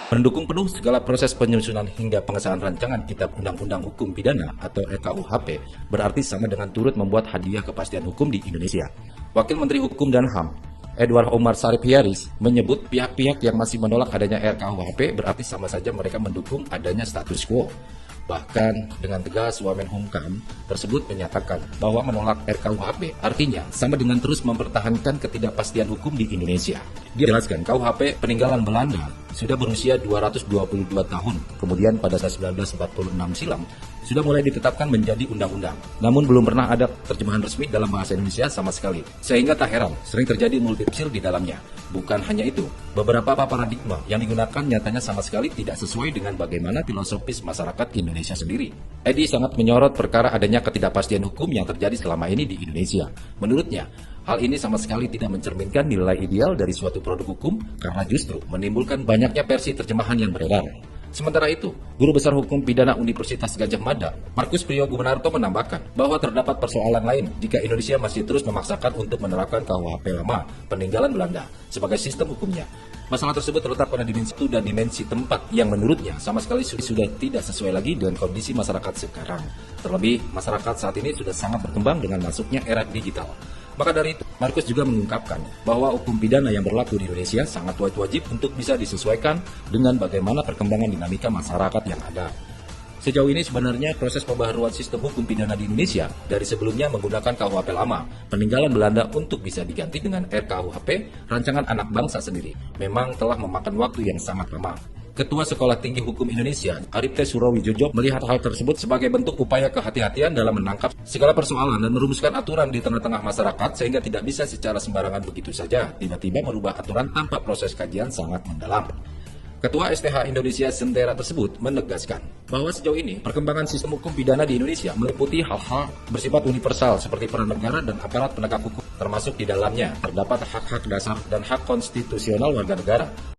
Mendukung penuh segala proses penyusunan hingga pengesahan rancangan Kitab Undang-Undang Hukum Pidana atau RKUHP berarti sama dengan turut membuat hadiah kepastian hukum di Indonesia. Wakil Menteri Hukum dan HAM, Edward Omar Sharif Hiaris, menyebut pihak-pihak yang masih menolak adanya RKUHP berarti sama saja mereka mendukung adanya status quo. Bahkan dengan tegas Wamenkumham tersebut menyatakan bahwa menolak RKUHP artinya sama dengan terus mempertahankan ketidakpastian hukum di Indonesia. Dia jelaskan KUHP peninggalan Belanda sudah berusia 222 tahun, kemudian pada 1946 silam sudah mulai ditetapkan menjadi undang-undang. Namun belum pernah ada terjemahan resmi dalam bahasa Indonesia sama sekali, sehingga tak heran sering terjadi multitafsir di dalamnya. Bukan hanya itu, beberapa paradigma yang digunakan nyatanya sama sekali tidak sesuai dengan bagaimana filosofis masyarakat Indonesia sendiri. Edi sangat menyorot perkara adanya ketidakpastian hukum yang terjadi selama ini di Indonesia. Menurutnya, hal ini sama sekali tidak mencerminkan nilai ideal dari suatu produk hukum karena justru menimbulkan banyaknya versi terjemahan yang beredar. Sementara itu, Guru Besar Hukum Pidana Universitas Gadjah Mada, Markus Priyogumenarto menambahkan bahwa terdapat persoalan lain jika Indonesia masih terus memaksakan untuk menerapkan KUHP lama peninggalan Belanda sebagai sistem hukumnya. Masalah tersebut terletak pada dimensi waktu dan dimensi tempat yang menurutnya sama sekali sudah tidak sesuai lagi dengan kondisi masyarakat sekarang. Terlebih, masyarakat saat ini sudah sangat berkembang dengan masuknya era digital. Maka dari itu, Markus juga mengungkapkan bahwa hukum pidana yang berlaku di Indonesia sangat wajib untuk bisa disesuaikan dengan bagaimana perkembangan dinamika masyarakat yang ada. Sejauh ini sebenarnya proses pembaharuan sistem hukum pidana di Indonesia dari sebelumnya menggunakan KUHP lama, peninggalan Belanda untuk bisa diganti dengan RKUHP, rancangan anak bangsa sendiri, memang telah memakan waktu yang sangat lama. Ketua Sekolah Tinggi Hukum Indonesia, Arifte Surawijojo, melihat hal tersebut sebagai bentuk upaya kehati-hatian dalam menangkap segala persoalan dan merumuskan aturan di tengah-tengah masyarakat sehingga tidak bisa secara sembarangan begitu saja tiba-tiba merubah aturan tanpa proses kajian sangat mendalam. Ketua STH Indonesia Sentera tersebut menegaskan bahwa sejauh ini perkembangan sistem hukum pidana di Indonesia meliputi hal-hal bersifat universal seperti peran negara dan aparat penegak hukum, termasuk di dalamnya terdapat hak-hak dasar dan hak konstitusional warga negara